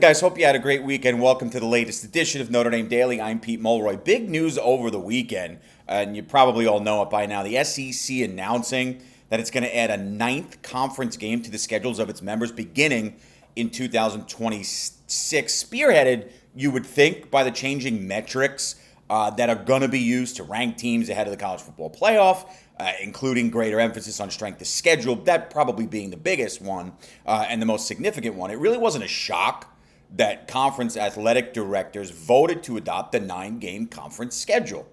Guys, hope you had a great weekend. Welcome to the latest edition of Notre Dame Daily. I'm Pete Mulroy. Big news over the weekend, and you probably all know it by now. The SEC announcing that it's going to add a ninth conference game to the schedules of its members beginning in 2026, spearheaded, you would think, by the changing metrics that are going to be used to rank teams ahead of the college football playoff, including greater emphasis on strength of schedule, that probably being the biggest one and the most significant one. It really wasn't a shock that conference athletic directors voted to adopt the 9-game conference schedule.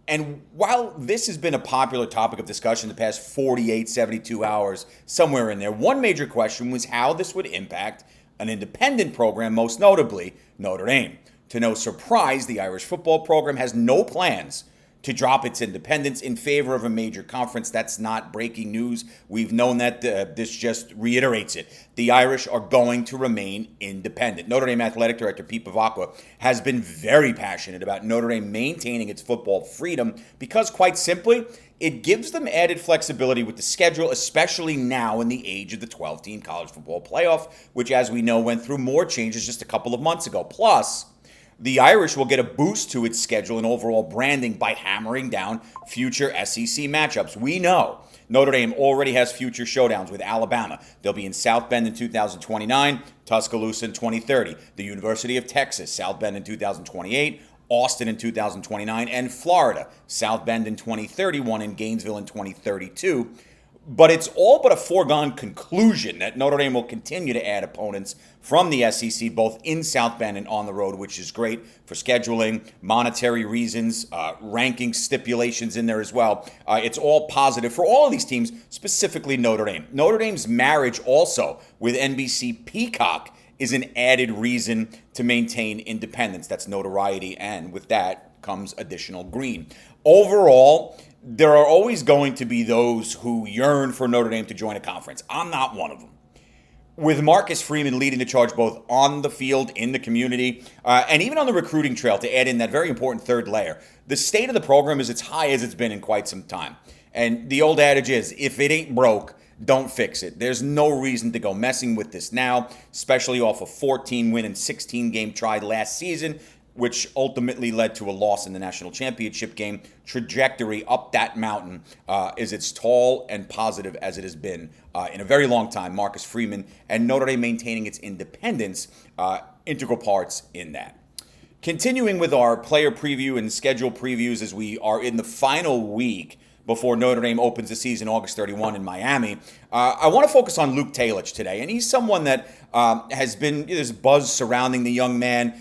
And while this has been a popular topic of discussion the past 48, 72 hours, somewhere in there, one major question was how this would impact an independent program, most notably Notre Dame. To no surprise, the Irish football program has no plans to drop its independence in favor of a major conference. That's not breaking news. We've known that. This just reiterates it. The Irish are going to remain independent. Notre Dame Athletic Director Pete Mulroy has been very passionate about Notre Dame maintaining its football freedom because, quite simply, it gives them added flexibility with the schedule, especially now in the age of the 12-team college football playoff, which, as we know, went through more changes just a couple of months ago. Plus, the Irish will get a boost to its schedule and overall branding by hammering down future SEC matchups. We know Notre Dame already has future showdowns with Alabama. They'll be in South Bend in 2029, Tuscaloosa in 2030, the University of Texas, South Bend in 2028, Austin in 2029, and Florida, South Bend in 2031 and Gainesville in 2032. But it's all but a foregone conclusion that Notre Dame will continue to add opponents from the SEC, both in South Bend and on the road, which is great for scheduling, monetary reasons, ranking stipulations in there as well. It's all positive for all of these teams, specifically Notre Dame. Notre Dame's marriage also with NBC Peacock is an added reason to maintain independence. That's notoriety, and with that comes additional green. Overall, there are always going to be those who yearn for Notre Dame to join a conference. I'm not one of them. With Marcus Freeman leading the charge both on the field, in the community, and even on the recruiting trail to add in that very important third layer, the state of the program is as high as it's been in quite some time. And the old adage is, if it ain't broke, don't fix it. There's no reason to go messing with this now, especially off a 14-win and 16-game try last season, which ultimately led to a loss in the national championship game. Trajectory up that mountain is as tall and positive as it has been in a very long time. Marcus Freeman and Notre Dame maintaining its independence, integral parts in that. Continuing with our player preview and schedule previews as we are in the final week before Notre Dame opens the season August 31 in Miami, I want to focus on Luke Talich today. And he's someone that has been, there's buzz surrounding the young man.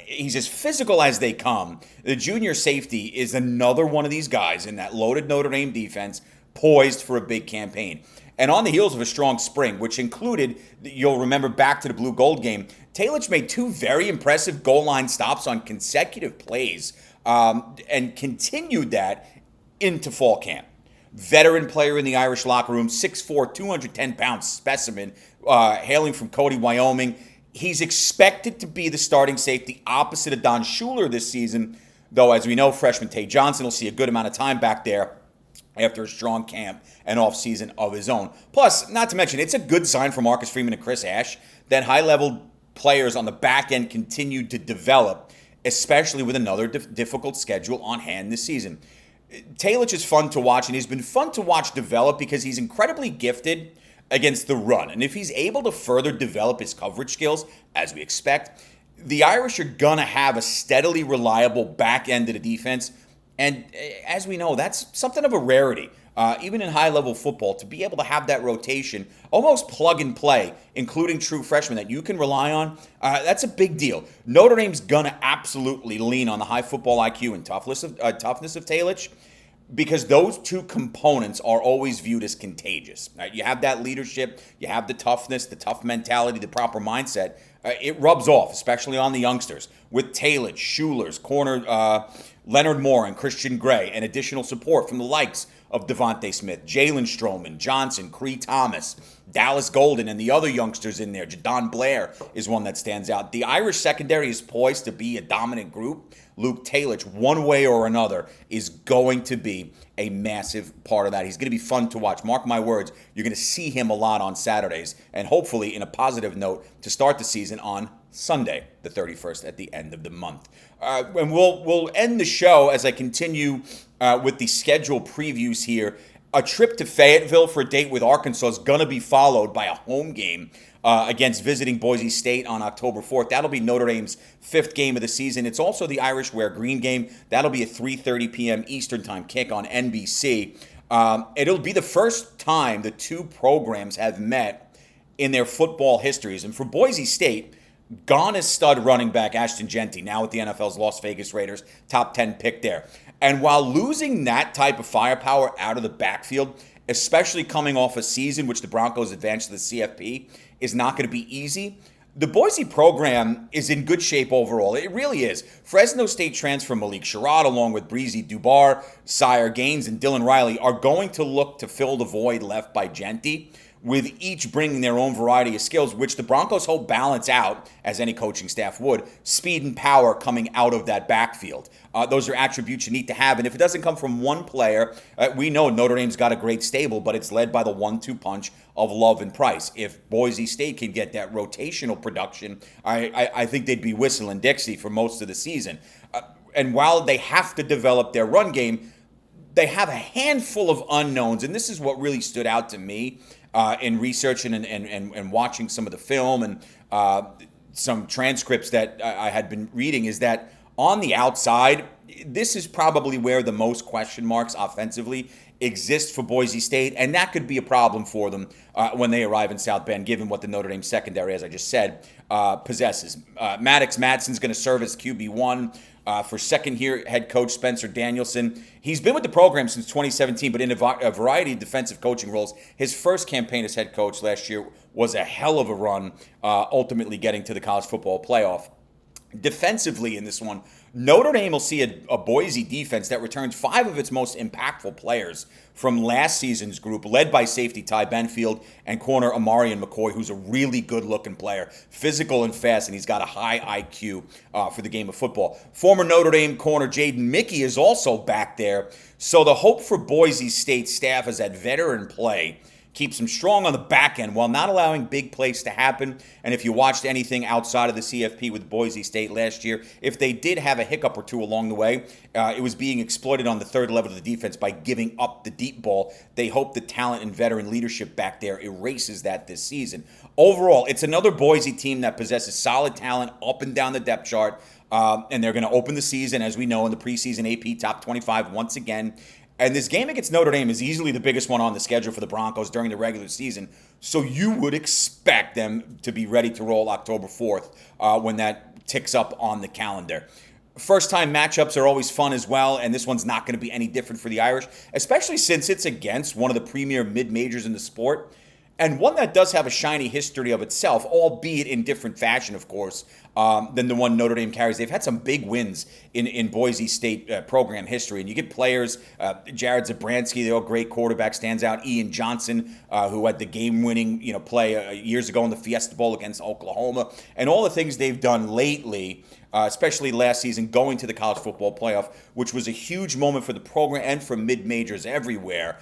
He's as physical as they come. The junior safety is another one of these guys in that loaded Notre Dame defense poised for a big campaign. And on the heels of a strong spring, which included, you'll remember back to the Blue Gold game, Talich made two very impressive goal line stops on consecutive plays and continued that into fall camp. Veteran player in the Irish locker room, 6'4", 210-pound specimen, hailing from Cody, Wyoming. He's expected to be the starting safety opposite of Don Schuler this season, though, as we know, freshman Tay Johnson will see a good amount of time back there after a strong camp and offseason of his own. Plus, not to mention, it's a good sign for Marcus Freeman and Chris Ash that high-level players on the back end continued to develop, especially with another difficult schedule on hand this season. Talich is fun to watch, and he's been fun to watch develop because he's incredibly gifted against the run. And if he's able to further develop his coverage skills, as we expect, the Irish are going to have a steadily reliable back end of the defense. And as we know, that's something of a rarity, even in high-level football, to be able to have that rotation, almost plug and play, including true freshmen that you can rely on. That's a big deal. Notre Dame's going to absolutely lean on the high football IQ and toughness of Talich, because those two components are always viewed as contagious. Right? You have that leadership, you have the toughness, the tough mentality, the proper mindset. It rubs off, especially on the youngsters. With Talich, Schuler's corner, Leonard Moore and Christian Gray, and additional support from the likes of Devontae Smith, Jalen Stroman, Johnson, Cree Thomas, Dallas Golden, and the other youngsters in there. Jadon Blair is one that stands out. The Irish secondary is poised to be a dominant group. Luke Talich, one way or another, is going to be a massive part of that. He's going to be fun to watch. Mark my words, you're going to see him a lot on Saturdays, and hopefully in a positive note to start the season on Sunday, the 31st, at the end of the month. And we'll end the show as I continue with the schedule previews here. A trip to Fayetteville for a date with Arkansas is going to be followed by a home game against visiting Boise State on October 4th. That'll be Notre Dame's 5th game of the season. It's also the Irish wear green game. That'll be a 3:30 p.m. Eastern Time kick on NBC. It'll be the first time the two programs have met in their football histories. And for Boise State, gone is stud running back Ashton Jeanty, now with the NFL's Las Vegas Raiders, top 10 pick there. And while losing that type of firepower out of the backfield, especially coming off a season which the Broncos advanced to the CFP, is not going to be easy, the Boise program is in good shape overall. It really is. Fresno State transfer Malik Sherrod, along with Breezy Dubar, Sire Gaines, and Dylan Riley, are going to look to fill the void left by Jeanty, with each bringing their own variety of skills, which the Broncos hope balance out, as any coaching staff would, speed and power coming out of that backfield. Those are attributes you need to have, and if it doesn't come from one player, we know Notre Dame's got a great stable, but it's led by the 1-2 punch of Love and Price. If Boise State can get that rotational production, I think they'd be whistling Dixie for most of the season. And while they have to develop their run game, they have a handful of unknowns, and this is what really stood out to me in researching and watching some of the film and some transcripts that I had been reading, is that on the outside, this is probably where the most question marks offensively exist for Boise State, and that could be a problem for them when they arrive in South Bend, given what the Notre Dame secondary, as I just said, possesses. Maddox Madsen's going to serve as QB1 for second-year head coach Spencer Danielson. He's been with the program since 2017, but in a variety of defensive coaching roles. His first campaign as head coach last year was a hell of a run, ultimately getting to the college football playoff. Defensively in this one, Notre Dame will see a Boise defense that returns 5 of its most impactful players from last season's group, led by safety Ty Benfield and corner Amarian McCoy, who's a really good-looking player, physical and fast, and he's got a high IQ for the game of football. Former Notre Dame corner Jaden Mickey is also back there, so the hope for Boise State staff is that veteran play keeps them strong on the back end while not allowing big plays to happen. And if you watched anything outside of the CFP with Boise State last year, if they did have a hiccup or two along the way, it was being exploited on the third level of the defense by giving up the deep ball. They hope the talent and veteran leadership back there erases that this season. Overall, it's another Boise team that possesses solid talent up and down the depth chart, and they're going to open the season, as we know, in the preseason AP Top 25 once again. And this game against Notre Dame is easily the biggest one on the schedule for the Broncos during the regular season. So you would expect them to be ready to roll October 4th when that ticks up on the calendar. First-time matchups are always fun as well, and this one's not going to be any different for the Irish, especially since it's against one of the premier mid-majors in the sport, and one that does have a shiny history of itself, albeit in different fashion, of course, than the one Notre Dame carries. They've had some big wins in Boise State program history, and you get players, Jared Zabransky, the old great quarterback, stands out. Ian Johnson, who had the game-winning play years ago in the Fiesta Bowl against Oklahoma, and all the things they've done lately, especially last season, going to the college football playoff, which was a huge moment for the program and for mid-majors everywhere.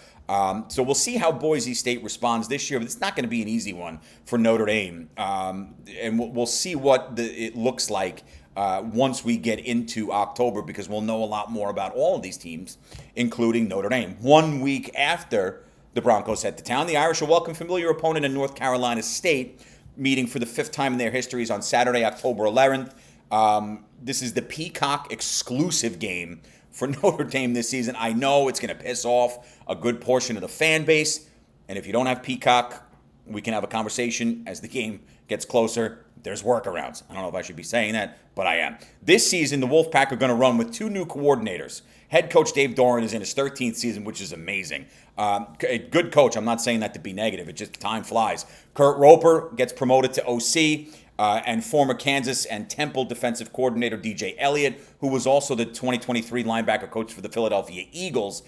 So we'll see how Boise State responds this year, but it's not going to be an easy one for Notre Dame. And we'll see what it looks like once we get into October, because we'll know a lot more about all of these teams, including Notre Dame. 1 week after the Broncos head to town, the Irish will welcome familiar opponent in North Carolina State, meeting for the 5th time in their histories on Saturday, October 11th. This is the Peacock exclusive game for Notre Dame this season. I know it's going to piss off a good portion of the fan base, and if you don't have Peacock, we can have a conversation as the game gets closer. There's workarounds. I don't know if I should be saying that, but I am. This season, the Wolfpack are going to run with 2 new coordinators. Head coach Dave Doran is in his 13th season, which is amazing. A good coach. I'm not saying that to be negative. It just time flies. Kurt Roper gets promoted to OC. And former Kansas and Temple defensive coordinator DJ Elliott, who was also the 2023 linebacker coach for the Philadelphia Eagles,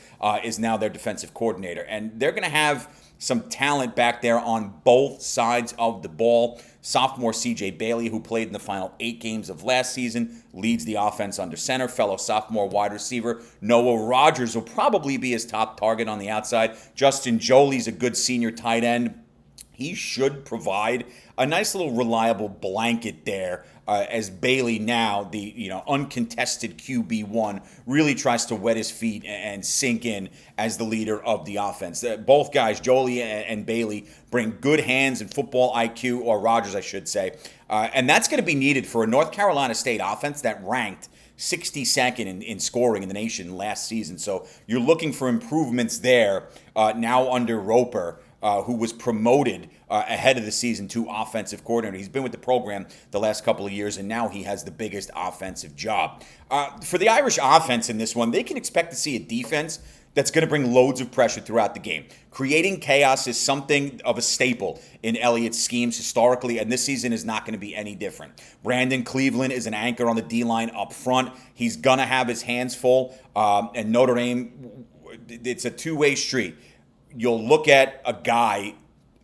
is now their defensive coordinator. And they're going to have some talent back there on both sides of the ball. Sophomore C.J. Bailey, who played in the final 8 games of last season, leads the offense under center. Fellow sophomore wide receiver Noah Rogers will probably be his top target on the outside. Justin Jolie's a good senior tight end. he should provide a nice little reliable blanket there as Bailey, now the uncontested QB1, really tries to wet his feet and sink in as the leader of the offense. Both guys, Jolie and Bailey, bring good hands and football IQ, or Rogers, I should say, and that's going to be needed for a North Carolina State offense that ranked 62nd in scoring in the nation last season. So you're looking for improvements there now under Roper, who was promoted ahead of the season to offensive coordinator. He's been with the program the last couple of years, and now he has the biggest offensive job. For the Irish offense in this one, they can expect to see a defense that's going to bring loads of pressure throughout the game. Creating chaos is something of a staple in Elliott's schemes historically, and this season is not going to be any different. Brandon Cleveland is an anchor on the D-line up front. He's going to have his hands full, and Notre Dame, it's a two-way street. You'll look at a guy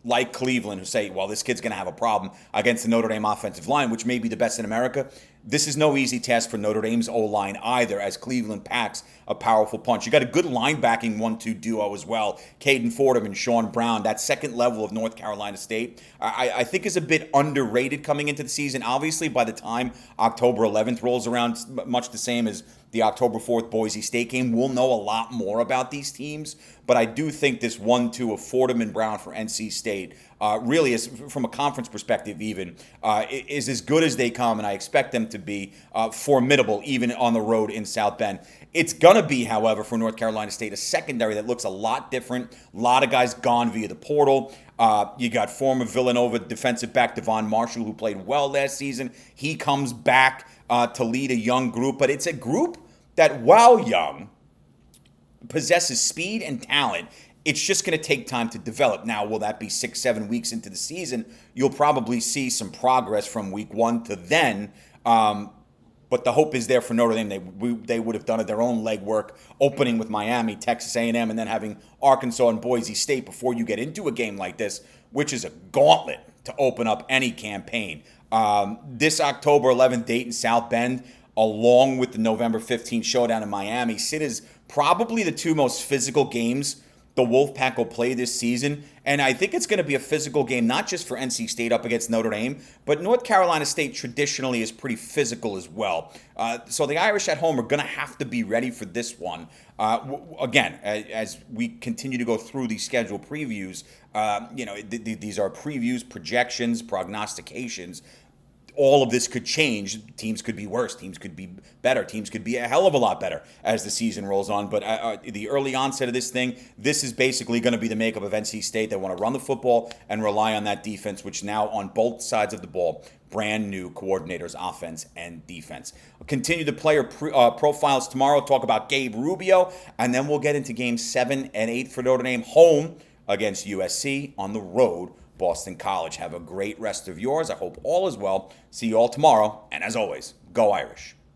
like Cleveland who say, well, this kid's going to have a problem against the Notre Dame offensive line, which may be the best in America. This is no easy task for Notre Dame's O-line either, as Cleveland packs a powerful punch. You got a good linebacking 1-2 duo as well. Caden Fordham and Sean Brown, that second level of North Carolina State, I think is a bit underrated coming into the season. Obviously, by the time October 11th rolls around, much the same as the October 4th Boise State game, we'll know a lot more about these teams. But I do think this 1-2 of Fordham and Brown for NC State really is, from a conference perspective even, is as good as they come, and I expect them to be formidable even on the road in South Bend. It's going to be, however, for North Carolina State, a secondary that looks a lot different. A lot of guys gone via the portal. You got former Villanova defensive back Devon Marshall, who played well last season. He comes back to lead a young group, but it's a group that, while young, possesses speed and talent. It's just going to take time to develop. Now, will that be 6-7 weeks into the season? You'll probably see some progress from week 1 to then. But the hope is there for Notre Dame. They would have done their own legwork, opening with Miami, Texas A&M, and then having Arkansas and Boise State before you get into a game like this, which is a gauntlet to open up any campaign. This October 11th date in South Bend, along with the November 15th showdown in Miami, sit as probably the two most physical games the Wolfpack will play this season. And I think it's going to be a physical game, not just for NC State up against Notre Dame, but North Carolina State traditionally is pretty physical as well. So the Irish at home are going to have to be ready for this one. Again, as we continue to go through these schedule previews, these are previews, projections, prognostications. All of this could change. Teams could be worse. Teams could be better. Teams could be a hell of a lot better as the season rolls on. But the early onset of this thing, this is basically going to be the makeup of NC State. They want to run the football and rely on that defense, which now on both sides of the ball, brand new coordinators, offense and defense. We'll continue the player profiles tomorrow, talk about Gabe Rubio, and then we'll get into games 7 and 8 for Notre Dame, home against USC, on the road Boston College. Have a great rest of yours. I hope all is well. See you all tomorrow. And as always, go Irish.